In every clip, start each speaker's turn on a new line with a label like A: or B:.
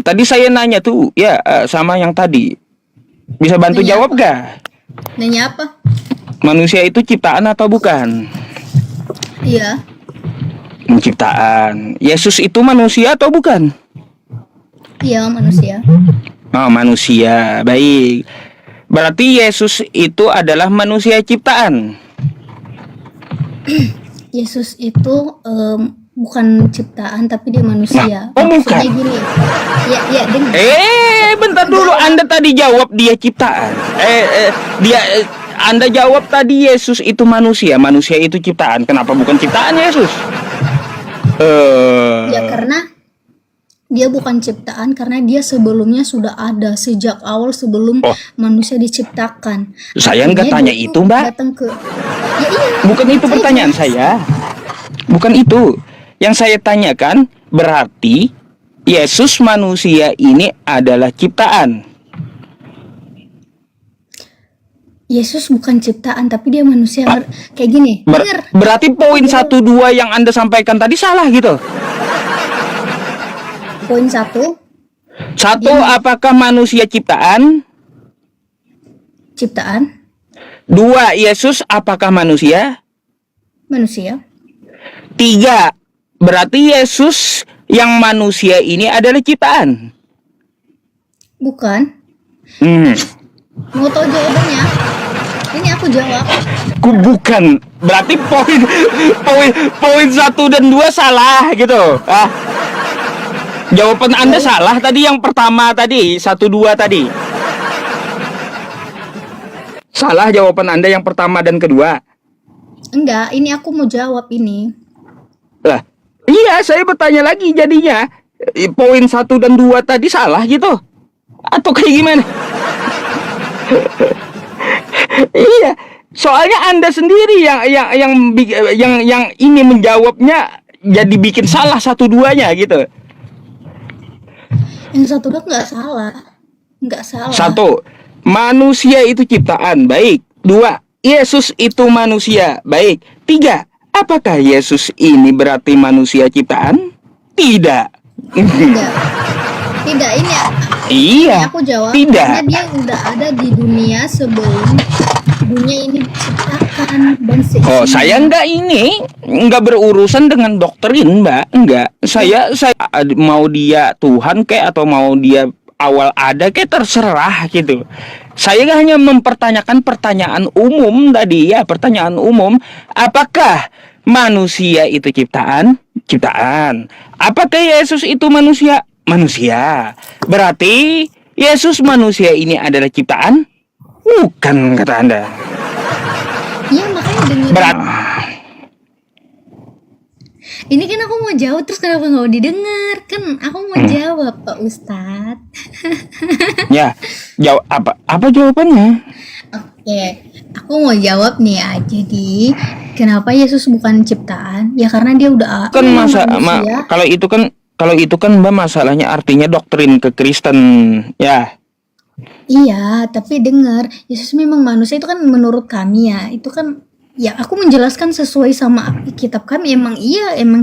A: tadi saya nanya tuh, ya sama yang tadi. Bisa bantu
B: Nanya
A: jawab
B: apa?
A: gak?
B: Nanya apa?
A: Manusia itu ciptaan atau bukan?
B: Iya.
A: Ciptaan. Yesus itu manusia atau bukan?
B: Iya, manusia.
A: Oh, manusia. Baik. Berarti Yesus itu adalah manusia ciptaan.
B: Yesus itu bukan ciptaan tapi dia manusia.
A: Nah, oh,
B: Maksudnya
A: bukan.
B: gini. Ya, dengar.
A: Bentar dulu. Anda tadi jawab dia ciptaan. Anda jawab tadi Yesus itu manusia. Manusia itu ciptaan. Kenapa bukan ciptaan Yesus?
B: Ya karena dia bukan ciptaan karena dia sebelumnya sudah ada sejak awal sebelum manusia diciptakan.
A: Saya nggak tanya itu, Mbak.
B: Datang ke. Ya iya.
A: Bukan itu pertanyaan saya. Bukan itu. Yang saya tanyakan berarti Yesus manusia ini adalah ciptaan.
B: Yesus bukan ciptaan tapi dia manusia. Kayak gini. Dengar.
A: Berarti poin 1, 2 yang Anda sampaikan tadi salah gitu.
B: Poin 1.
A: 1, apakah manusia ciptaan?
B: Ciptaan.
A: 2, Yesus apakah manusia?
B: Manusia.
A: 3, berarti Yesus yang manusia ini adalah ciptaan.
B: Bukan. Mau tahu jawabannya? Ini aku jawab.
A: Bukan. Berarti poin 1 dan 2 salah gitu. Jawaban Anda salah tadi yang pertama tadi, 1, 2 tadi. Salah jawaban Anda yang pertama dan kedua.
B: Enggak, ini aku mau jawab ini.
A: Lah, iya, saya bertanya lagi jadinya. Poin 1 dan 2 tadi salah gitu. Atau kayak gimana? Iya, soalnya Anda sendiri yang ini menjawabnya jadi bikin salah 1, 2-nya gitu.
B: Yang 1 kan nggak salah. Nggak salah.
A: 1, manusia itu ciptaan, baik. 2, Yesus itu manusia, baik. 3, apakah Yesus ini berarti manusia ciptaan? Tidak.
B: Tidak. Tidak, ini
A: Iya.
B: aku jawab
A: Tidak.
B: karena dia udah ada di dunia sebelum dunia ini diciptakan dan
A: Oh, saya nggak berurusan dengan doktrin, Mbak. Enggak. Saya mau dia Tuhan kayak atau mau dia awal ada kayak terserah gitu. Saya hanya mempertanyakan pertanyaan umum tadi ya, pertanyaan umum. Apakah manusia itu ciptaan? Ciptaan. Apakah Yesus itu manusia? Manusia. Berarti Yesus manusia ini adalah ciptaan? Bukan, kata Anda.
B: Iya, makanya dengerin. Ini kan aku mau jawab terus kenapa nggak mau didengar? Kan aku mau jawab, Pak Ustadz.
A: Ya, jawab apa jawabannya?
B: Oke, aku mau jawab nih ya. Jadi, kenapa Yesus bukan ciptaan? Ya karena dia udah
A: Kan
B: manusia.
A: kalau itu kan Mbak masalahnya artinya doktrin ke Kristen, ya.
B: Iya, tapi dengar, Yesus memang manusia itu kan menurut kami ya. Itu kan ya aku menjelaskan sesuai sama kitab kami, emang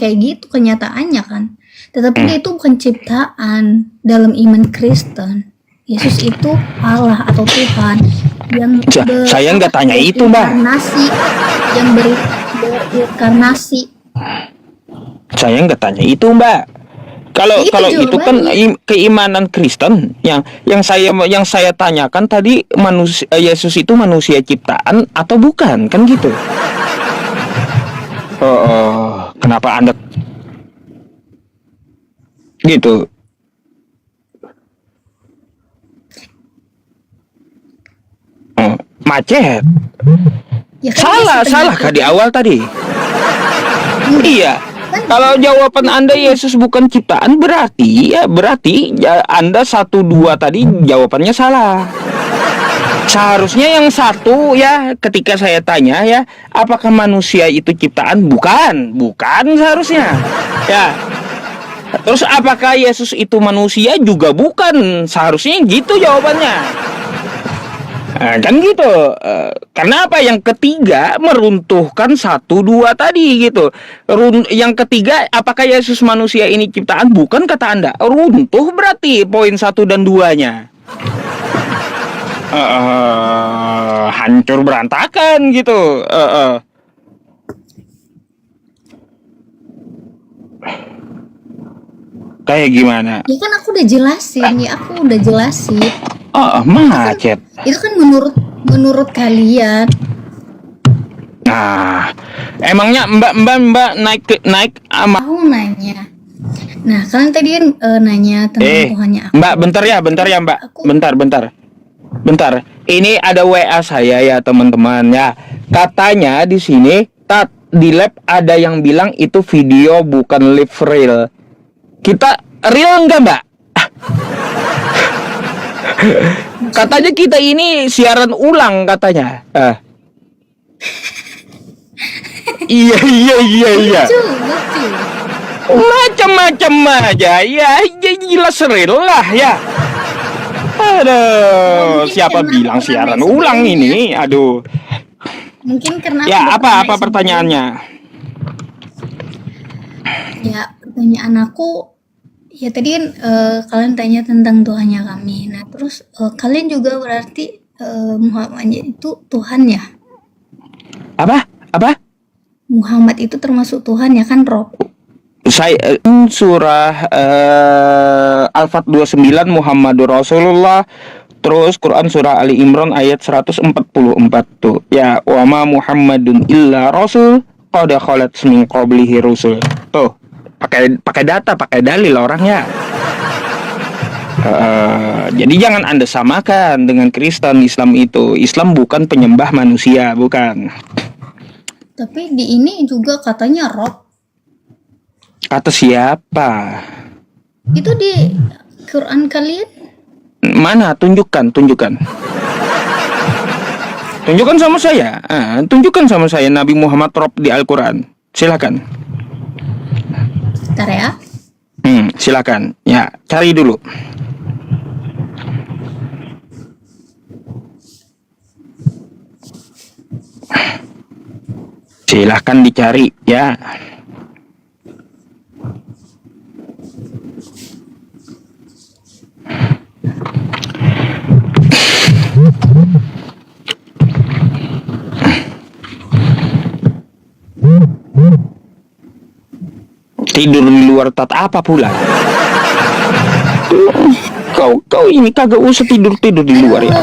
B: kayak gitu kenyataannya kan. Tetapi dia itu bukan ciptaan dalam iman Kristen. Yesus itu Allah atau Tuhan yang
A: Saya nggak tanya itu, Mbak.
B: Yang berinkarnasi.
A: Saya nggak tanya itu, Mbak. Kalau itu kan keimanan Kristen yang saya tanyakan tadi, Yesus itu manusia ciptaan atau bukan, kan gitu. Kenapa Anda gitu? Macet.
B: Ya kan
A: Salah kah di awal tadi? Iya. Kalau jawaban Anda Yesus bukan ciptaan berarti Anda 1, 2 tadi jawabannya salah. Seharusnya yang 1 ya, ketika saya tanya ya, apakah manusia itu ciptaan? Bukan seharusnya. Ya. Terus apakah Yesus itu manusia? Juga bukan. Seharusnya gitu jawabannya. Kan gitu. Karena apa? Yang ketiga meruntuhkan satu dua tadi gitu. Yang ketiga, apakah Yesus manusia ini ciptaan? Bukan kata Anda. Runtuh berarti poin satu dan duanya. Hancur berantakan gitu. Kayak gimana?
B: Ya kan aku udah jelasin.
A: Macet.
B: Itu kan menurut kalian.
A: Nah, emangnya Mbak naik ama.
B: Aku nanya. Nah, kalian tadi kan nanya tentang Tuhannya aku.
A: Mbak, bentar ya, Mbak. Bentar. Ini ada WA saya ya, teman-teman ya. Katanya di sini di lab ada yang bilang itu video bukan live real. Kita real enggak, Mbak? Katanya kita ini siaran ulang katanya. Iya.
B: Lucu.
A: Macam-macam aja ya, jelas real lah ya. Aduh, siapa bilang siaran ulang ini? Aduh.
B: Mungkin karena
A: ya, apa pertanyaannya?
B: Ya, pertanyaan aku ya tadi kan kalian tanya tentang Tuhannya kami. Nah, terus kalian juga berarti Muhammad itu Tuhan ya?
A: Apa?
B: Muhammad itu termasuk Tuhan ya kan, Rob?
A: Saya surah Al-Fat 29 Muhammadur Rasulullah. Terus Quran surah Ali Imran ayat 144 tuh. Ya, wa ma Muhammadun illa rasul qad khalat min qablihi rusul. Tuh, pakai data, pakai dalil orangnya. Jadi jangan Anda samakan dengan Kristen. Islam itu, Islam bukan penyembah manusia, bukan.
B: Tapi di ini juga katanya Rob.
A: Kata siapa?
B: Itu di Quran kalian?
A: Mana? Tunjukkan. Tunjukkan sama saya. Tunjukkan sama saya Nabi Muhammad Rob di Al-Quran. Silakan.
B: Bentar ya.
A: Silakan. Ya, cari dulu. Silahkan dicari ya. Tidur di luar tat apa pula? Kau ini kagak usah tidur di luar ya.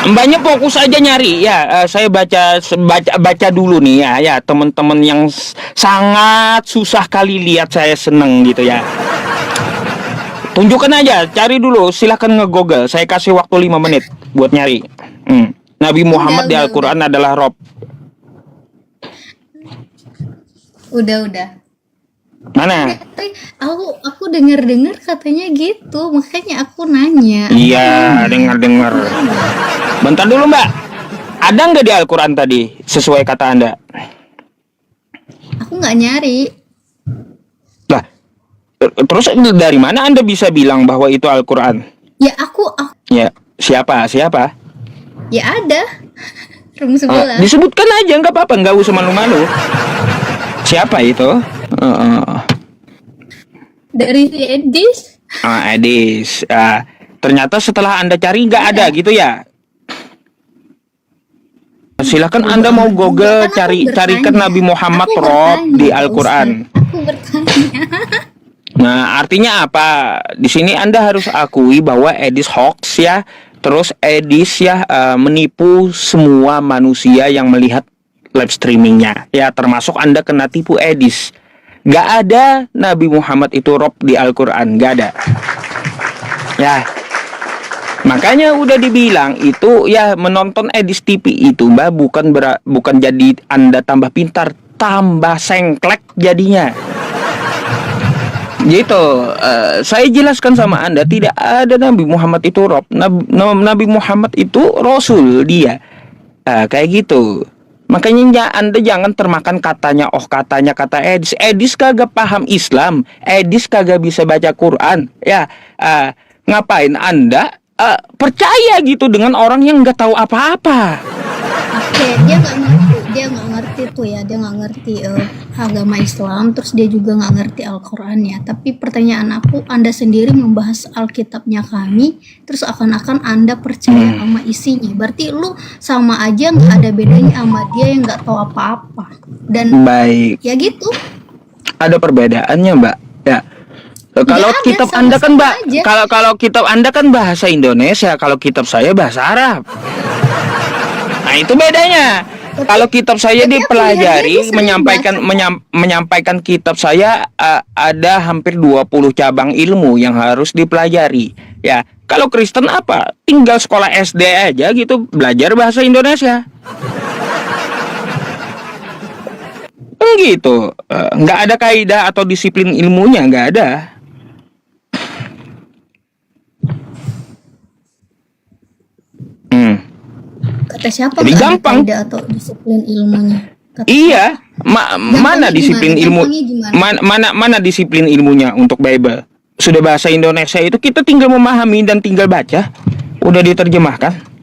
A: Mbaknya fokus aja nyari ya. Saya baca dulu nih ya teman-teman yang sangat susah kali lihat saya seneng gitu ya. Tunjukkan aja, cari dulu, silahkan nge-google. Saya kasih waktu 5 menit buat nyari. Nabi Muhammad di Al-Quran adalah Rob.
B: Udah.
A: Mana?
B: Aku dengar katanya gitu, makanya aku nanya.
A: Iya, dengar. Bentar dulu Mbak. Ada nggak di Al-Quran tadi sesuai kata Anda?
B: Aku nggak nyari.
A: Lah, terus dari mana Anda bisa bilang bahwa itu Al-Quran?
B: Ya aku.
A: Ya, siapa?
B: Ya ada. Room sebelah.
A: Disebutkan aja, nggak apa-apa, nggak usah malu-malu. Siapa itu?
B: Dari si Edis.
A: Edis. Ternyata setelah Anda cari nggak ada gitu ya? Silakan Anda mau Google carikan Nabi Muhammad Rob di Al-Quran.
B: Aku bertanya.
A: Nah, artinya apa? Di sini Anda harus akui bahwa Edis hoax ya. Terus Edis ya menipu semua manusia yang melihat live streamingnya. Ya, termasuk Anda kena tipu Edis. Gak ada Nabi Muhammad itu Rob di Al-Quran, gak ada. Ya, makanya udah dibilang itu ya menonton Edis TV itu Mbak bukan jadi Anda tambah pintar, tambah sengklek jadinya. Gitu. Saya jelaskan sama Anda, tidak ada Nabi Muhammad itu Rob. Nabi Muhammad itu Rasul dia. Kayak gitu. Makanya Anda jangan termakan katanya kata Edis. Edis kagak paham Islam. Edis kagak bisa baca Quran. Ya, ngapain Anda percaya gitu dengan orang yang nggak tahu apa-apa.
B: Oke, dia nggak ngerti tuh ya, dia nggak ngerti agama Islam, terus dia juga nggak ngerti Al-Quran ya. Tapi pertanyaan aku, Anda sendiri membahas Alkitabnya kami, terus akan-akan Anda percaya sama isinya. Berarti lu sama aja nggak ada bedanya sama dia yang nggak tahu apa-apa. Dan
A: Baik,
B: ya gitu,
A: ada perbedaannya, Mbak. Ya. Kalau
B: ada,
A: kitab Anda kan,
B: sama-sama
A: Mbak,
B: aja.
A: kalau kitab Anda kan bahasa Indonesia, kalau kitab saya bahasa Arab. Nah, itu bedanya. Kalau kitab saya
B: tapi aku lihat
A: dipelajari,
B: dia tuh sering
A: menyampaikan kitab saya, ada hampir 20 cabang ilmu yang harus dipelajari. Ya, kalau Kristen apa? Tinggal sekolah SD aja gitu, belajar bahasa Indonesia. Gitu. Nggak ada kaidah atau disiplin ilmunya, nggak ada. Hmm.
B: Kata siapa
A: Jadi
B: nggak ada
A: gampang.
B: kaidah atau disiplin ilmunya? Kata
A: Iya, mana
B: Gampangnya
A: disiplin
B: gimana?
A: ilmu?
B: Gampangnya gimana?
A: Mana disiplin ilmunya untuk Bible? Sudah bahasa Indonesia itu kita tinggal memahami dan tinggal baca. Udah diterjemahkan.